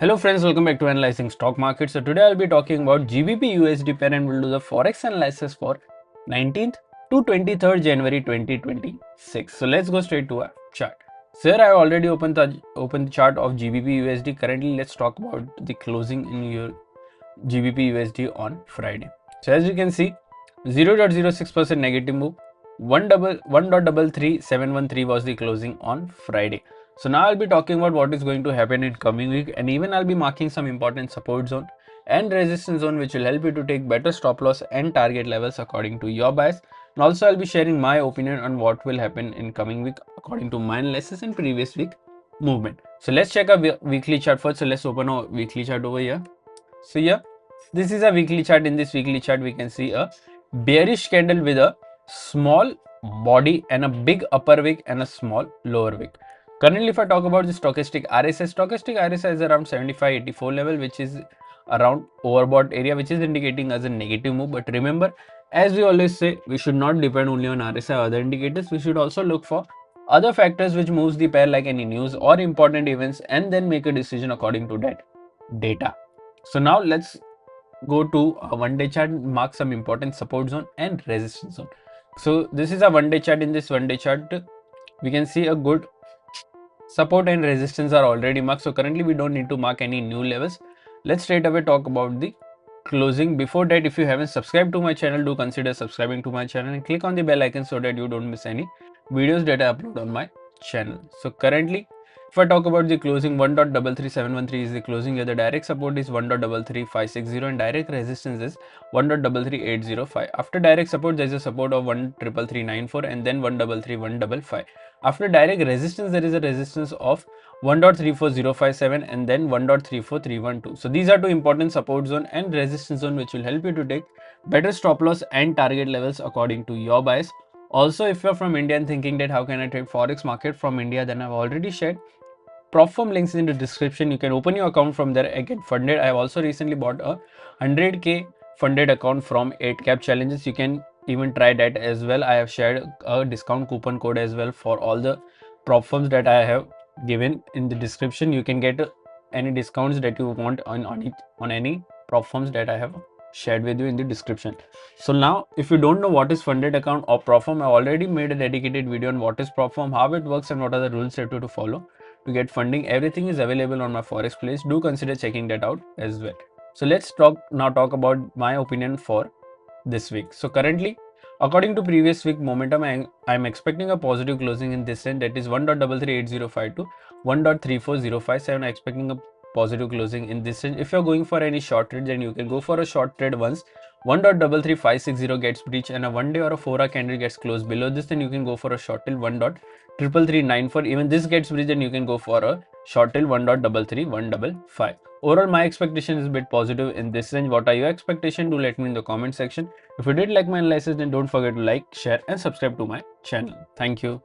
Hello friends, welcome back to Analyzing Stock Market. So today I'll be talking about GBP USD pair and we'll do the Forex analysis for 19th to 23rd January 2026. So let's go straight to our chart. So here I already opened the chart of GBP USD. Currently, let's talk about the closing in your GBP USD on Friday. So as you can see, 0.06% negative move. 1.33713 was the closing on Friday. So now I'll be talking about what is going to happen in coming week, and even I'll be marking some important support zone and resistance zone which will help you to take better stop loss and target levels according to your bias. And also I'll be sharing my opinion on what will happen in coming week according to my analysis and previous week movement. So let's check our weekly chart first. So let's open our weekly chart over here. So yeah, this is a weekly chart. In this weekly chart, we can see a bearish candle with a small body and a big upper wick and a small lower wick. Currently, if I talk about the stochastic RSI is around 7584 level, which is around overbought area, which is indicating as a negative move. But remember, as we always say, we should not depend only on RSI or other indicators. We should also look for other factors which moves the pair, like any news or important events, and then make a decision according to that data. So now let's go to a one-day chart, mark some important support zone and resistance zone. So this is a one-day chart. In this one-day chart, we can see a good support and resistance are already marked. So currently we don't need to mark any new levels. Let's straight away talk about the closing. Before that, if you haven't subscribed to my channel, do consider subscribing to my channel and click on the bell icon so that you don't miss any videos that I upload on my channel. So currently, if I talk about the closing, 1.33713 is the closing here. The direct support is 1.33560 and direct resistance is 1.33805. After direct support, there is a support of 1.33394 and then 1.33155. After direct resistance, there is a resistance of 1.34057 and then 1.34312. So these are two important support zone and resistance zone which will help you to take better stop loss and target levels according to your bias. Also, if you're from India and thinking that how can I trade Forex market from India, then I've already shared prop firm links in the description. You can open your account from there and get funded. I have also recently bought a 100k funded account from 8cap challenges. You can even try that as well. I have shared a discount coupon code as well for all the prop firms that I have given in the description. You can get any discounts that you want on any prop firms that I have shared with you in the description. So now, if you don't know what is funded account or prop firm, I already made a dedicated video on what is prop firm, how it works and what are the rules that you have to follow to get funding. Everything is available on my Forex playlist. Do consider checking that out as well. So let's talk about my opinion for this week. So currently, according to previous week momentum, I'm expecting a positive closing in this end, that is 1.33805 to 1.34057. I'm expecting a positive closing in this range. If you're going for any short trade, then you can go for a short trade once 1.33560 gets breached and a 1 day or a 4-hour candle gets closed below this, then you can go for a short till 1.33394. Even this gets breached, then you can go for a short till 1.33155. Overall, my expectation is a bit positive in this range. What are your expectations? Do let me in the comment section. If you did like my analysis, then don't forget to like, share and subscribe to my channel. Thank you.